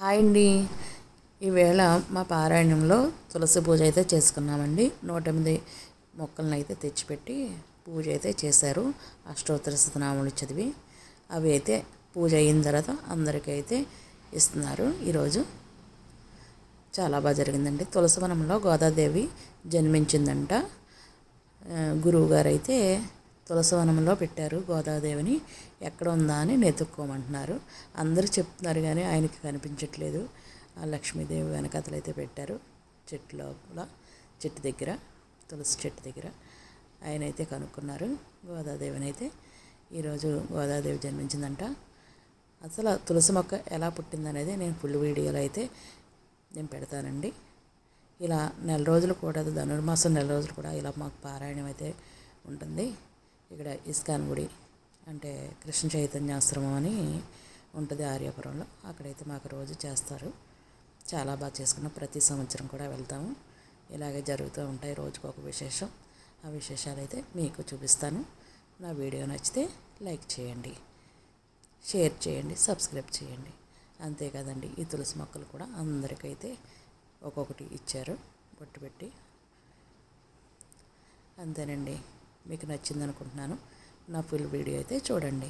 Hi అండి. ఈవేళ మా పారాయణంలో తులసి పూజ అయితే చేసుకున్నామండి. 108 మొక్కలను అయితే తెచ్చిపెట్టి పూజ అయితే చేశారు. అష్టోత్తర శతనామాలు చదివి అవి అయితే పూజ అయిన తర్వాత అందరికైతే ఇస్తున్నారు. ఈరోజు చాలా బాగా జరిగిందండి. తులసివనంలో గోదాదేవి జన్మించిందంట. గురువుగారు అయితే తులసివనంలో పెట్టారు గోదాదేవిని. ఎక్కడ ఉందా అని వెతుక్కోమంటున్నారు. అందరూ చెప్తున్నారు కానీ ఆయనకి కనిపించట్లేదు. ఆ లక్ష్మీదేవి వెనకతలైతే పెట్టారు చెట్టు లోపల, చెట్టు దగ్గర, తులసి చెట్టు దగ్గర. ఆయన అయితే కనుక్కున్నారు గోదాదేవిని. అయితే ఈరోజు గోదాదేవి జన్మించిందంట. అసలు తులసి మొక్క ఎలా పుట్టిందనేది నేను ఫుల్ వీడియోలో అయితే నేను పెడతానండి. ఇలా నెల రోజులు కూడా, ధనుర్మాసం నెల రోజులు కూడా ఇలా మాకు పారాయణం అయితే ఉంటుంది. ఇక్కడ ఇస్కాన్ గుడి అంటే కృష్ణ చైతన్యాశ్రమం అని ఉంటుంది ఆర్యాపురంలో. అక్కడైతే మాకు రోజు చేస్తారు. చాలా బాగా చేసుకున్నాం. ప్రతి సంవత్సరం కూడా వెళ్తాము. ఇలాగే జరుగుతూ ఉంటాయి. రోజుకు ఒక విశేషం. ఆ విశేషాలు అయితే మీకు చూపిస్తాను. నా వీడియో నచ్చితే లైక్ చేయండి, షేర్ చేయండి, సబ్స్క్రైబ్ చేయండి. అంతే కదండి. ఈ తులసి మొక్కలు కూడా అందరికైతే ఒక్కొక్కటి ఇచ్చారు బొట్టు పెట్టి. అంతేనండి. మీకు నచ్చింది అనుకుంటున్నాను. నా ఫుల్ వీడియో అయితే చూడండి.